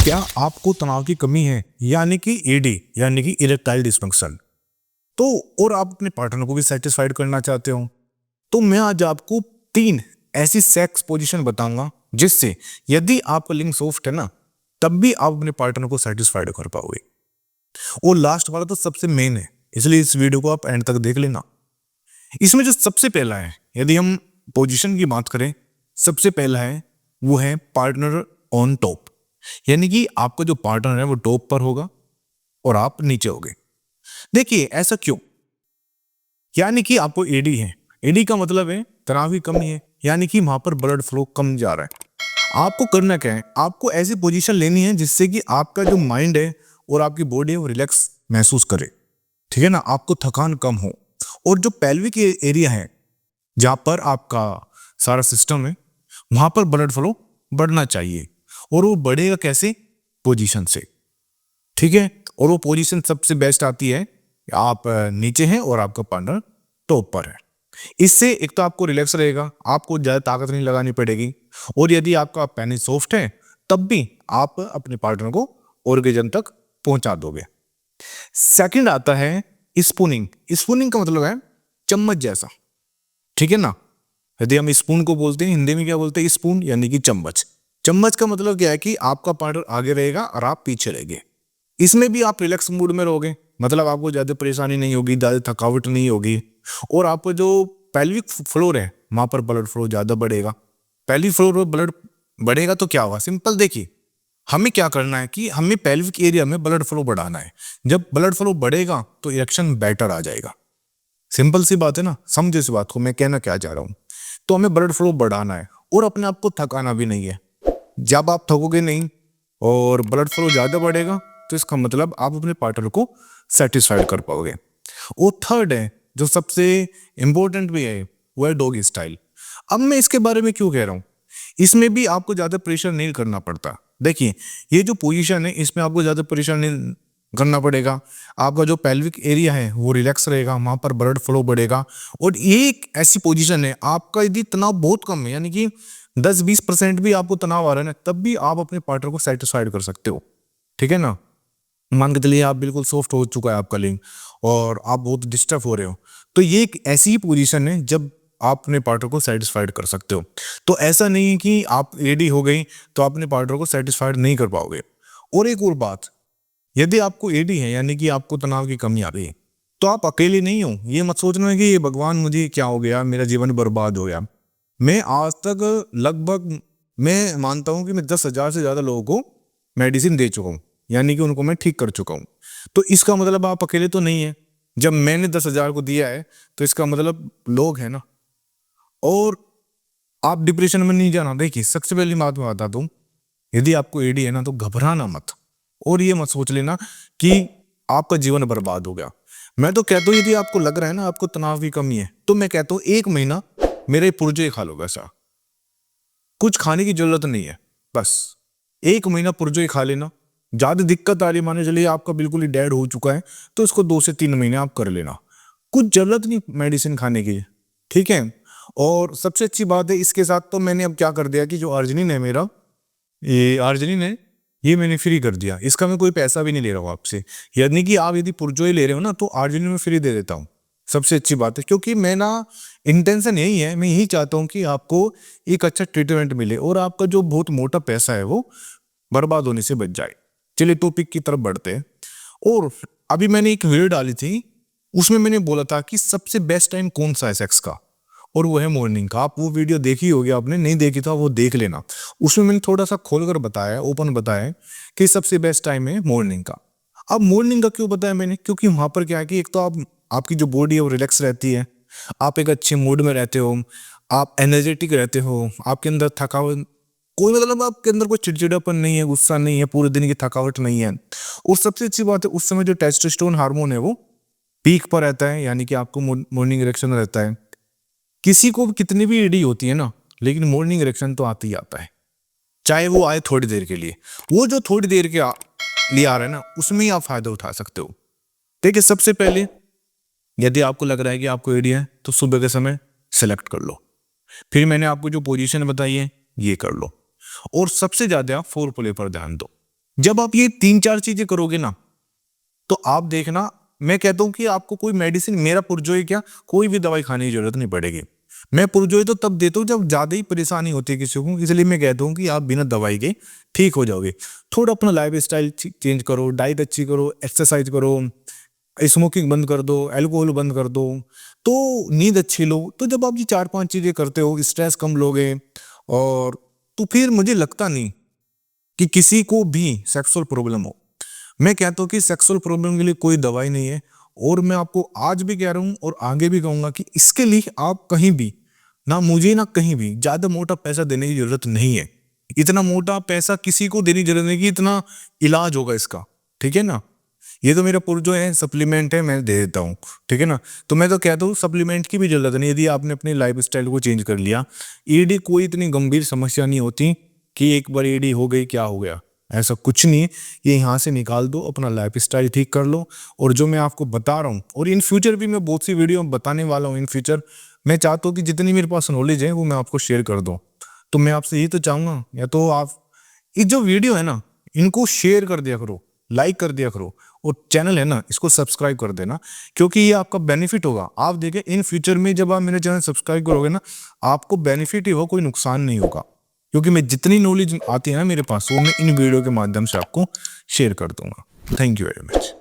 क्या आपको तनाव की कमी है यानी कि ईडी यानी कि इरेक्टाइल डिस्फंक्शन तो और आप अपने पार्टनर को भी सेटिस्फाइड करना चाहते हो तो मैं आज आपको 3 ऐसी सेक्स पोजीशन बताऊंगा जिससे यदि आपका लिंग सॉफ्ट है ना तब भी आप अपने पार्टनर को सेटिस्फाइड कर पाओगे। और लास्ट वाला तो सबसे मेन है, इसलिए इस वीडियो को आप एंड तक देख लेना। इसमें जो सबसे पहला है, यदि हम पोजीशन की बात करें, सबसे पहला है वो है पार्टनर ऑन टॉप, यानी कि आपका जो पार्टनर है वो टॉप पर होगा और आप नीचे होगे। देखिए ऐसा क्यों, यानी कि आपको एडी है, एडी का मतलब है तनाव की कमी है, यानी कि वहां पर ब्लड फ्लो कम जा रहा है। आपको करना क्या है, आपको ऐसी पोजीशन लेनी है जिससे कि आपका जो माइंड है और आपकी बॉडी है वो रिलैक्स महसूस करे, ठीक है ना, आपको थकान कम हो। और जो पेल्विक एरिया है जहां पर आपका सारा सिस्टम है वहां पर ब्लड फ्लो बढ़ना चाहिए, और वो बढ़ेगा कैसे, पोजीशन से, ठीक है। और वो पोजीशन सबसे बेस्ट आती है आप नीचे हैं और आपका पार्टनर टॉप पर है। इससे एक तो आपको रिलैक्स रहेगा, आपको ज्यादा ताकत नहीं लगानी पड़ेगी, और यदि आपका पेनिस सॉफ्ट है तब भी आप अपने पार्टनर को ऑर्गेजम तक पहुंचा दोगे। सेकंड आता है स्पूनिंग। स्पूनिंग का मतलब है चम्मच जैसा, ठीक है ना। यदि हम स्पून को बोलते हैं, हिंदी में क्या बोलते हैं, स्पून यानी कि चम्मच। चम्मच का मतलब क्या है कि आपका पार्टनर आगे रहेगा और आप पीछे रहेंगे। इसमें भी आप रिलैक्स मूड में रहोगे, मतलब आपको ज्यादा परेशानी नहीं होगी, ज्यादा थकावट नहीं होगी, और आपको जो पेल्विक फ्लोर है वहां पर ब्लड फ्लो ज्यादा बढ़ेगा। पेल्विक फ्लोर पर ब्लड बढ़ेगा तो क्या होगा, सिंपल देखिए, हमें क्या करना है कि हमें पेल्विक एरिया में ब्लड फ्लो बढ़ाना है। जब ब्लड फ्लो बढ़ेगा तो इरेक्शन बेटर आ जाएगा। सिंपल सी बात है ना, समझे इस बात को मैं कहना क्या चाह रहा हूं। तो हमें ब्लड फ्लो बढ़ाना है और अपने आप को थकाना भी नहीं है। जब आप थकोगे नहीं और ब्लड फ्लो ज्यादा बढ़ेगा तो इसका मतलब आप अपने पार्टनर को सेटिस्फाइड कर पाओगे। और थर्ड है जो सबसे इंपॉर्टेंट भी है, वो है डॉगी स्टाइल। अब मैं इसके बारे में क्यों कह रहा हूं, इसमें भी आपको ज्यादा प्रेशर नहीं करना पड़ता। देखिए ये जो पोजीशन है इसमें आपको ज्यादा प्रेशर नहीं करना पड़ेगा, आपका जो पेल्विक एरिया है वो रिलैक्स रहेगा, वहां पर ब्लड फ्लो बढ़ेगा। और ये एक ऐसी पोजीशन है, आपका यदि तनाव बहुत कम है, यानी कि 10-20% भी आपको तनाव आ रहा है ना, तब भी आप अपने पार्टनर को सेटिस्फाइड कर सकते हो, ठीक है ना। मान के चलिए आप बिल्कुल सॉफ्ट हो चुका है आपका लिंग और आप बहुत डिस्टर्ब हो रहे हो, तो ये एक ऐसी ही पोजीशन है जब आप अपने पार्टनर को सेटिस्फाइड कर सकते हो। तो ऐसा नहीं है कि आप एडी हो गई तो आप अपने पार्टनर को सेटिस्फाइड नहीं कर पाओगे। और एक और बात, यदि आपको एडी है यानी कि आपको तनाव की कमी आ रही है तो आप अकेले नहीं हो। ये मत सोचना है कि ये भगवान मुझे क्या हो गया, मेरा जीवन बर्बाद हो गया। मैं आज तक लगभग, मैं मानता हूं कि मैं 10,000 से ज्यादा लोगों को मेडिसिन दे चुका हूं, यानी कि उनको मैं ठीक कर चुका हूं। तो इसका मतलब आप अकेले तो नहीं है। जब मैंने 10,000 को दिया है तो इसका मतलब लोग हैं ना। और आप डिप्रेशन में नहीं जाना। देखिए सबसे पहली बात मैं बता दूं, यदि आपको एडी है ना तो घबराना मत, और ये मत सोच लेना कि आपका जीवन बर्बाद हो गया। मैं तो कहता हूँ यदि आपको लग रहा है ना आपको तनाव की कमी है तो मैं कहता हूँ 1 महीना मेरे पुर्जे खा लो। वैसा कुछ खाने की जरूरत नहीं है, बस 1 महीना पुर्जे खा लेना। ज्यादा दिक्कत आ रही, माने चलिए आपका बिल्कुल ही डेड हो चुका है, तो इसको 2 से 3 महीने आप कर लेना, कुछ जरूरत नहीं मेडिसिन खाने की, ठीक है। और सबसे अच्छी बात है इसके साथ तो मैंने अब क्या कर दिया कि जो अर्जिनिन है मेरा, ये अर्जिनिन है, ये मैंने फ्री कर दिया। इसका मैं कोई पैसा भी नहीं ले रहा हूँ आपसे, यानी कि आप यदि पुरजोई ले रहे हो ना तो अर्जिनिन में फ्री दे देता हूँ। सबसे अच्छी बात है, क्योंकि मैं ना, इंटेंशन यही है, मैं यही चाहता हूँ कि आपको एक अच्छा ट्रीटमेंट मिले और आपका जो बहुत मोटा पैसा है वो बर्बाद होने से बच जाए। चलिए टॉपिक की तरफ बढ़ते हैं। और अभी मैंने एक वीडियो डाली थी, उसमें मैंने बोला था कि सबसे बेस्ट टाइम कौन सा है सेक्स का, और वो है मॉर्निंग का। आप वो वीडियो देखी होगी, आपने नहीं देखी तो वो देख लेना। उसमें मैंने थोड़ा सा खोलकर बताया, ओपन बताया कि सबसे बेस्ट टाइम है मॉर्निंग का। अब मॉर्निंग का क्यों बताया मैंने, क्योंकि वहां पर क्या है कि एक तो आपकी जो बॉडी है वो रिलैक्स रहती है, आप एक अच्छे मूड में रहते हो, आप एनर्जेटिक रहते हो, आपके अंदर थकावट कोई, मतलब आपके अंदर कोई चिड़चिड़ापन नहीं है, गुस्सा नहीं है, पूरे दिन की थकावट नहीं है। और सबसे अच्छी बात है उस समय जो टेस्टोस्टेरोन हार्मोन है वो पीक पर रहता है, यानी कि आपको मॉर्निंग इरेक्शन रहता है। किसी को कितनी भी एडी होती है ना, लेकिन मॉर्निंग इरेक्शन तो आता ही आता है, चाहे वो आए थोड़ी देर के लिए। वो जो थोड़ी देर के लिए आ रहा है ना, उसमें ही आप फायदा उठा सकते हो। देखिए सबसे पहले यदि आपको लग रहा है कि आपको एडी है तो सुबह के समय सेलेक्ट कर लो, फिर मैंने आपको जो पोजीशन बताई है ये कर लो, और सबसे ज्यादा आप फोर प्ले पर ध्यान दो। जब आप ये 3-4 चीजें करोगे ना, तो आप देखना, मैं कहता हूँ कि आपको कोई मेडिसिन, मेरा पुरजोई क्या, कोई भी दवाई खाने की जरूरत नहीं पड़ेगी। मैं पुरजोई तो तब देता हूँ जब ज्यादा ही परेशानी होती है किसी को, इसलिए मैं कहता हूँ कि आप बिना दवाई के ठीक हो जाओगे। थोड़ा अपना लाइफ स्टाइल चेंज करो, डाइट अच्छी करो, एक्सरसाइज करो, स्मोकिंग बंद कर दो, अल्कोहल बंद कर दो, तो नींद अच्छी लो। तो जब आप ये 4-5 चीजें करते हो, स्ट्रेस कम लोगे, और तो फिर मुझे लगता नहीं कि किसी को भी सेक्सुअल प्रॉब्लम हो। मैं कहता हूँ कि सेक्सुअल प्रॉब्लम के लिए कोई दवाई नहीं है, और मैं आपको आज भी कह रहा हूँ और आगे भी कहूंगा कि इसके लिए आप कहीं भी, ना मुझे ना कहीं भी ज्यादा मोटा पैसा देने की जरूरत नहीं है। इतना मोटा पैसा किसी को देने की जरूरत नहीं कि इतना इलाज होगा इसका, ठीक है ना। ये तो मेरा जो है सप्लीमेंट है, मैं दे देता हूँ, ठीक है ना। तो मैं तो कहता हूँ सप्लीमेंट की भी जरूरत नहीं, यदि आपने अपनी लाइफ स्टाइल को चेंज कर लिया। ईडी कोई इतनी गंभीर समस्या नहीं होती कि एक बार ईडी हो गई क्या हो गया, ऐसा कुछ नहीं है। ये यहाँ से निकाल दो, अपना लाइफ स्टाइल ठीक कर लो। और जो मैं आपको बता रहा हूँ, और इन फ्यूचर भी मैं बहुत सी वीडियो बताने वाला हूँ इन फ्यूचर, मैं चाहता हूँ कि जितनी मेरे पास नॉलेज है वो मैं आपको शेयर कर दूँ। तो मैं आपसे यही तो चाहूंगा, या तो आप ये जो वीडियो है ना, इनको शेयर कर दिया करो, लाइक कर दिया करो, और चैनल है ना इसको सब्सक्राइब कर देना, क्योंकि ये आपका बेनिफिट होगा। आप देखें इन फ्यूचर में जब आप मेरे चैनल सब्सक्राइब करोगे ना, आपको बेनिफिट ही होगा, कोई नुकसान नहीं होगा। क्योंकि मैं जितनी नॉलेज आती है ना मेरे पास, वो मैं इन वीडियो के माध्यम से आपको शेयर कर दूंगा। Thank you very much.